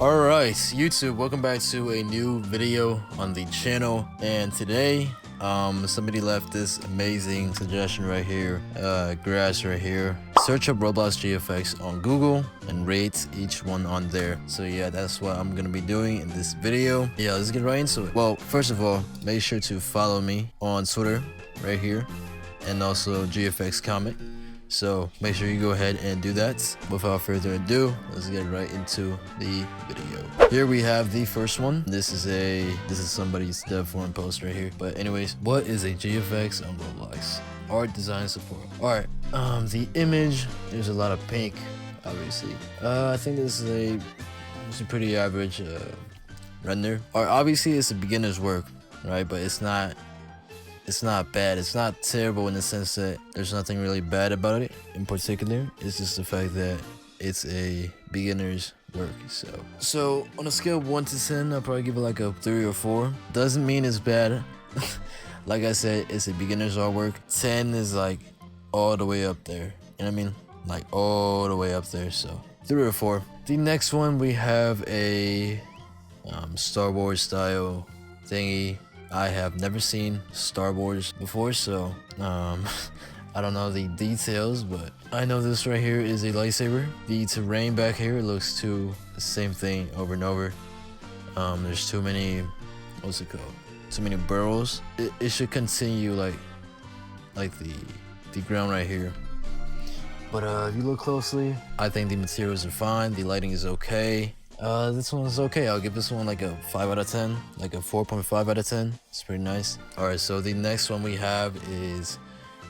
Alright, YouTube, welcome back to a new video on the channel. And today, somebody left this amazing suggestion right here, grass right here. Search up Roblox GFX on Google and rate each one on there. So yeah, that's what I'm gonna be doing in this video. Yeah, let's get right into it. Well, first of all, make sure to follow me on Twitter right here, and also GFX COMET. So make sure you go ahead and do that. Without further ado, let's get right into the video. Here we have the first one. This is somebody's dev forum post right here. But anyways, what is a GFX on Roblox? Art design support. Alright, the image, there's a lot of pink, obviously. I think this is a pretty average render. Or obviously it's a beginner's work, right? But it's not bad. It's not terrible in the sense that there's nothing really bad about it in particular. It's just the fact that it's a beginner's work. So on a scale of 1 to 10, I'll probably give it like a 3 or 4. Doesn't mean it's bad. Like I said, it's a beginner's artwork. 10 is like all the way up there. You know what I mean? Like all the way up there. So 3 or 4. The next one, we have a Star Wars style thingy. I have never seen Star Wars before, so I don't know the details, but I know this right here is a lightsaber. The terrain back here looks to the same thing over and over. There's too many, what's it called? Too many burrows. It should continue like the ground right here. But if you look closely, I think the materials are fine. The lighting is okay. This one's okay. I'll give this one like a 5 out of 10, like a 4.5 out of 10. It's pretty nice. All right, so the next one we have is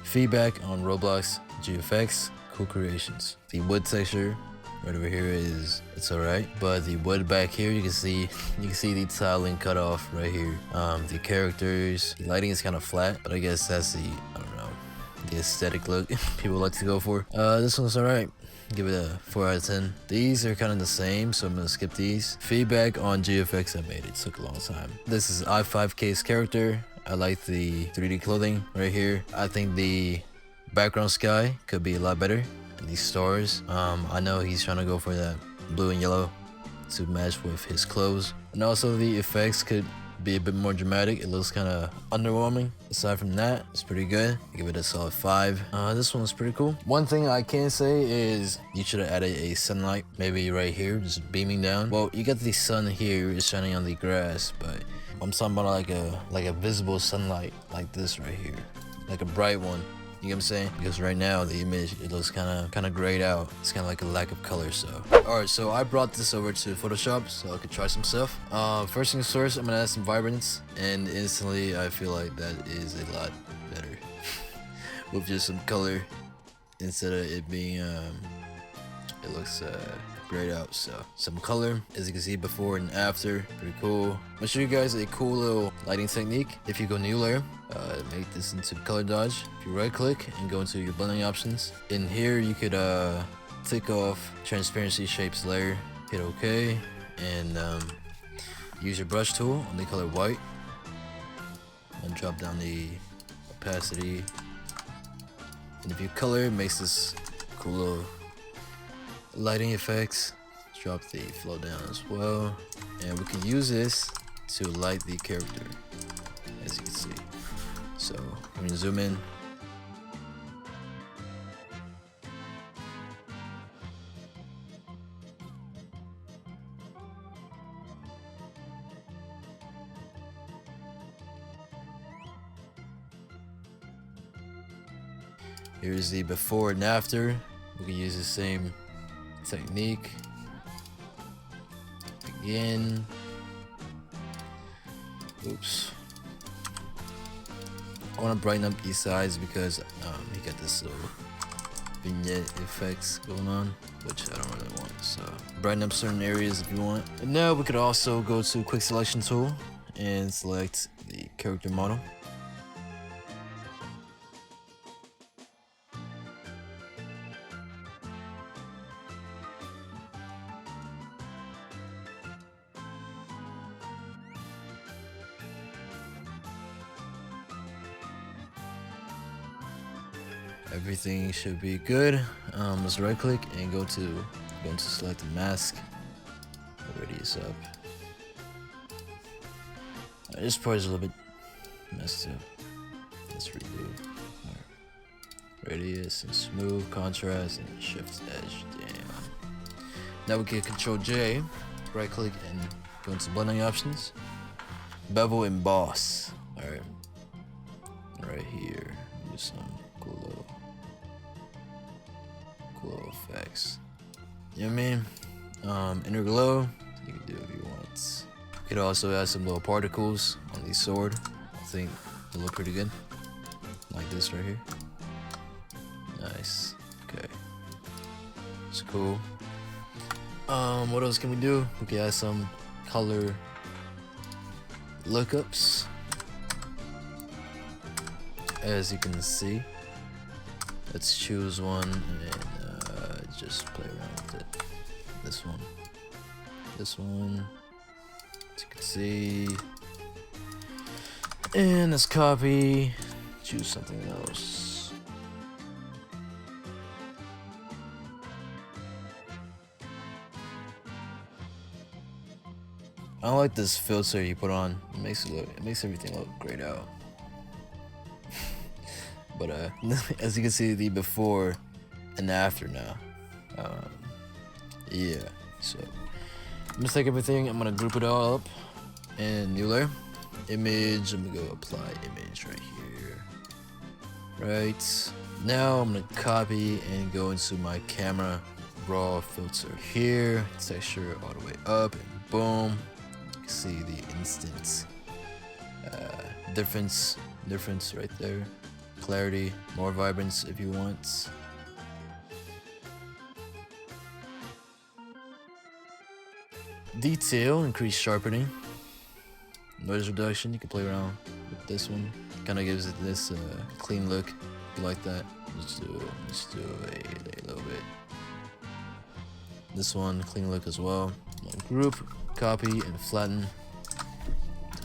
feedback on Roblox GFX cool creations. The wood texture right over here it's all right, but the wood back here, you can see the tiling cut off right here. The characters, the lighting is kind of flat, but I guess that's the aesthetic look people like to go for. This one's all right. Give it a 4 out of 10. These are kind of the same, so I'm gonna skip these. Feedback on GFX I made. It took a long time. This is i5K's character. I like the 3D clothing right here. I think the background sky could be a lot better. And these stars, I know he's trying to go for that blue and yellow to match with his clothes. And also the effects could be a bit more dramatic. It looks kind of underwhelming. Aside from that, it's pretty good. I give it a solid 5. This one's pretty cool. One thing I can say is you should have added a sunlight, maybe right here, just beaming down. Well, you got the sun here, it's shining on the grass, but I'm talking about like a visible sunlight like this right here, like a bright one. You know what I'm saying? Because right now the image, it looks kind of grayed out. It's kind of like a lack of color. So alright, so I brought this over to Photoshop so I could try some stuff. First things first, I'm gonna add some vibrance, and instantly I feel like that is a lot better with just some color instead of it being it looks grayed out. So some color, as you can see before and after, pretty cool. I'm gonna show you guys a cool little lighting technique. If you go new layer, make this into color dodge. If you right click and go into your blending options, in here you could tick off transparency shapes layer, hit OK, and use your brush tool on the color white and drop down the opacity. And if you color, it makes this cool little lighting effects. Drop the flow down as well, and we can use this to light the character, as you can see. So we're gonna zoom in. Here's the before and after. We can use the same technique again. Oops. I want to brighten up these sides because you got this little vignette effects going on, which I don't really want. So brighten up certain areas if you want. And now we could also go to quick selection tool and select the character model. Everything should be good. Let's right click and go to select the mask. Radius up. This part is a little bit messed up. Let's redo it. Radius and smooth, contrast, and shift edge. Damn. Now we can Control J, right click, and go into blending options. Bevel and emboss. Alright. Right here. Do some cool effects. You know what I mean? Inner glow. You can do what you want. You could also add some little particles on the sword. I think they look pretty good. Like this right here. Nice. Okay. It's cool. What else can we do? We can add some color lookups. As you can see. Let's choose one and just play around with it. This one. This one. As you can see. And let's copy. Choose something else. I don't like this filter you put on. It makes everything look grayed out. But as you can see, the before and after now. Yeah. So I'm gonna take everything. I'm gonna group it all up in new layer. Image. I'm gonna go apply image right here. Right. Now I'm gonna copy and go into my camera raw filter here. Texture all the way up and boom. See the instant difference right there. Clarity, more vibrance if you want. Detail, increase sharpening. Noise reduction, you can play around with this one. Kind of gives it this clean look. If you like that, let's do a little bit. This one, clean look as well. Group, copy, and flatten.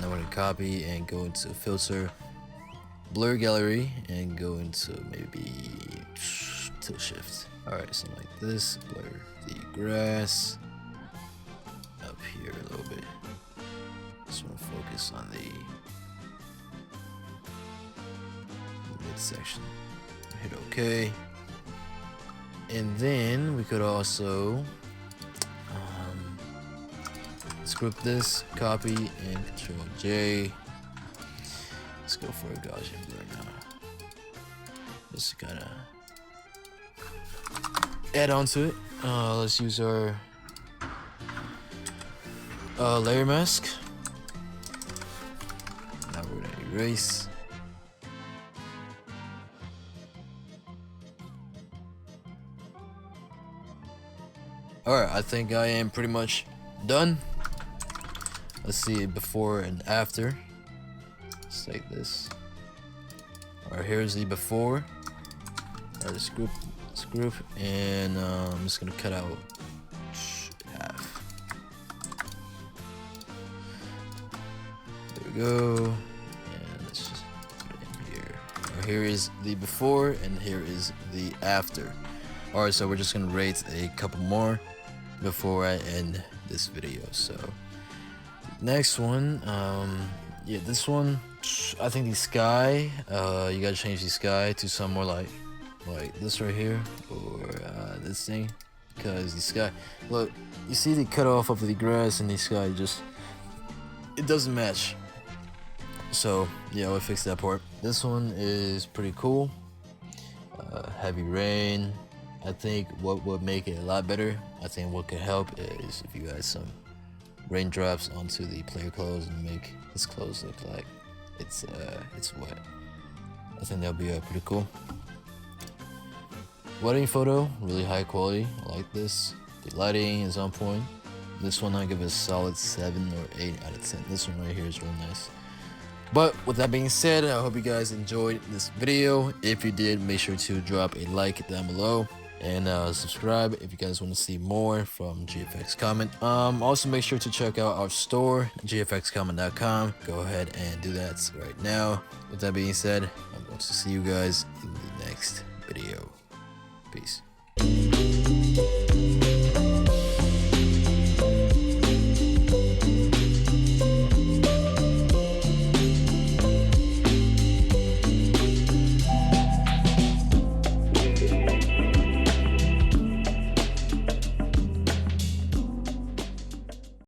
Now we're gonna copy and go into filter, blur gallery, and go into maybe tilt shift. Alright, so like this, blur the grass up here a little bit. Just wanna focus on the midsection. Hit OK. And then we could also let's group this, copy, and Control J. Let's go for a Gaussian blur now. Just kind of add on to it. Let's use our layer mask. Now we're gonna erase. Alright, I think I am pretty much done. Let's see before and after. Let's take this. Alright, here's the before. Alright, let's group, and I'm just gonna cut out half. There we go. And let's just put it in here. Alright, here is the before, and here is the after. Alright, so we're just gonna rate a couple more before I end this video. So next one, yeah, this one, I think the sky, you gotta change the sky to some more like this right here, or this thing, because the sky, look, you see the cutoff of the grass and the sky, it doesn't match. So yeah, we'll fix that part. This one is pretty cool. Heavy rain. I think what would make it a lot better, I think what could help is if you add some raindrops onto the player clothes and make his clothes look like it's wet. I think that'll be pretty cool. Wedding photo, really high quality. I like this. The lighting is on point. This one I give a solid 7 or 8 out of 10. This one right here is real nice. But with that being said, I hope you guys enjoyed this video. If you did, make sure to drop a like down below. And subscribe if you guys want to see more from GFX Comet. Also make sure to check out our store, gfxcomet.com. Go ahead and do that right now. With that being said, I'm going to see you guys in the next video. Peace.